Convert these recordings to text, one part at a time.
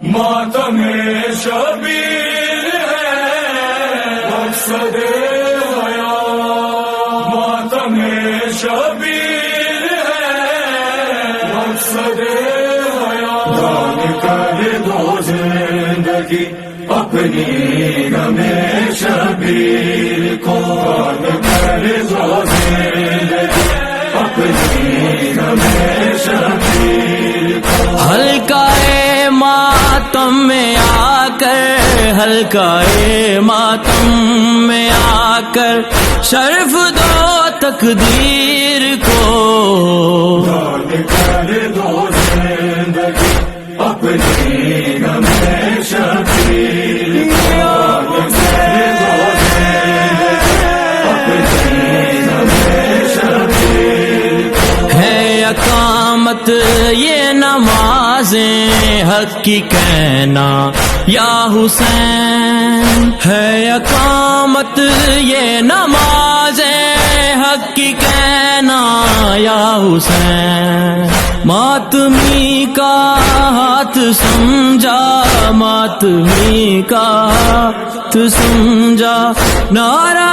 ماتم شبیر ہے مقصد حیات، ماتم شبیر ہے مقصد حیات، دان کر دو زندگی اپنی غم شبیر کو، دان کر دو زندگی اپنی غم شبیر کو، ہلکا ماتم میں آ کر، ہلکا ماتم میں آ کر شرف دو تقدیر کو، دان کر دو زندگی اپنی غم شبیر کو، دان کر دو زندگی اپنی غم شبیر کو، ہے اقامت یہ نمازیں حق کی کہنا یا حسین، ہے اقامت یہ نمازیں حق کی کہنا یا حسین، ماتمی کا ہاتھ سمجھا، ماتمی کا ہاتھ سمجھا نعرہ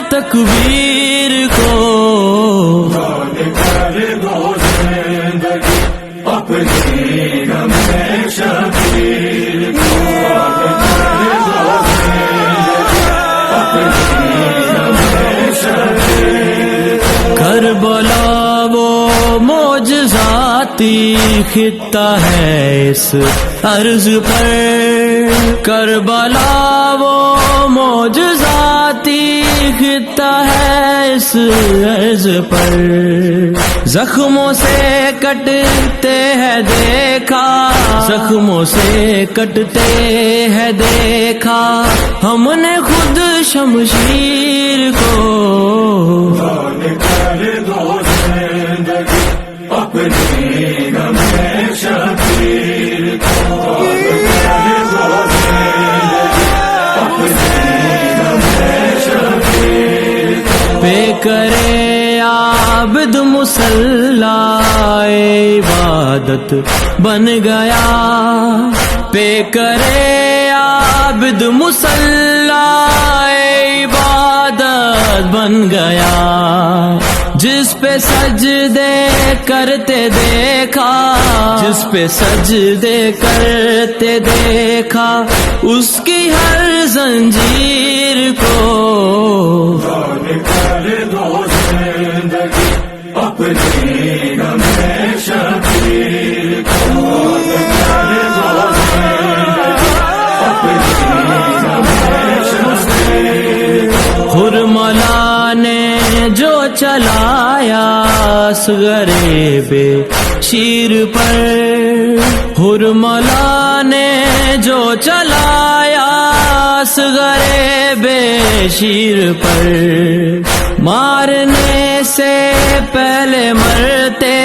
تکبیر کو، دان کر دو زندگی اپنی غم شبیر کو، دان کر دو زندگی اپنی غم شبیر کو، کربلا وہ معجزاتی خطہ ہے اس عرض پر، کربلا وہ معجزاتی خطہ ہے اس عرض پر، زخموں سے کٹتے ہیں دیکھا، زخموں سے کٹتے ہیں دیکھا ہم نے خود شمشیر کو، دان کر دو زندگی اپنی غم شبیر کو، دان کر دو زندگی اپنی غم شبیر کو، پہ کرے عابد مصلی عبادت بن گیا، پہ کرے عابد مصلی عبادت بن گیا، جس پہ سجدے کرتے دیکھا، جس پہ سجدے کرتے دیکھا اس کی ہر زنجیر کو، دان کر دو زندگی اپنی غم شبیر کو، دان کر دو زندگی اپنی غم شبیر کو، حرملا نے جو چلایا اصغر بے شیر پر، حرملا نے جو چلایا اصغر بے شیر پر، مارنے سے پہلے مرتے،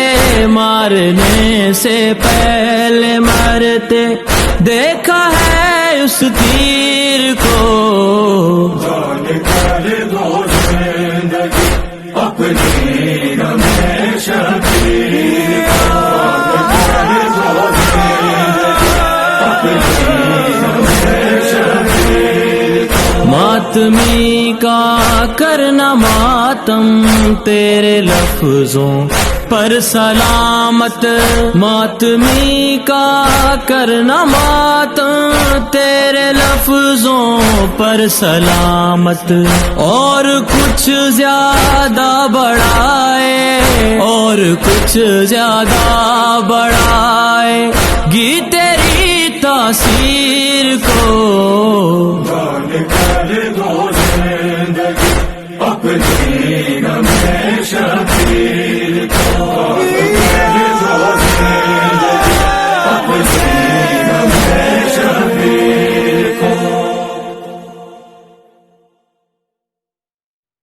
مارنے سے پہلے مرتے دیکھا ہے اس تیر کو، دان کر دو زندگی اپنی غم شبیر کو، دان کر دو زندگی اپنی غم شبیر کو، ماتمی کا کرنا ماتم تیرے لفظوں پر سلامت، ماتمی کا کرنا ماتم تیرے لفظوں پر سلامت، اور کچھ زیادہ بڑھائے، اور کچھ زیادہ بڑھائے گی تیری تاثیر کو،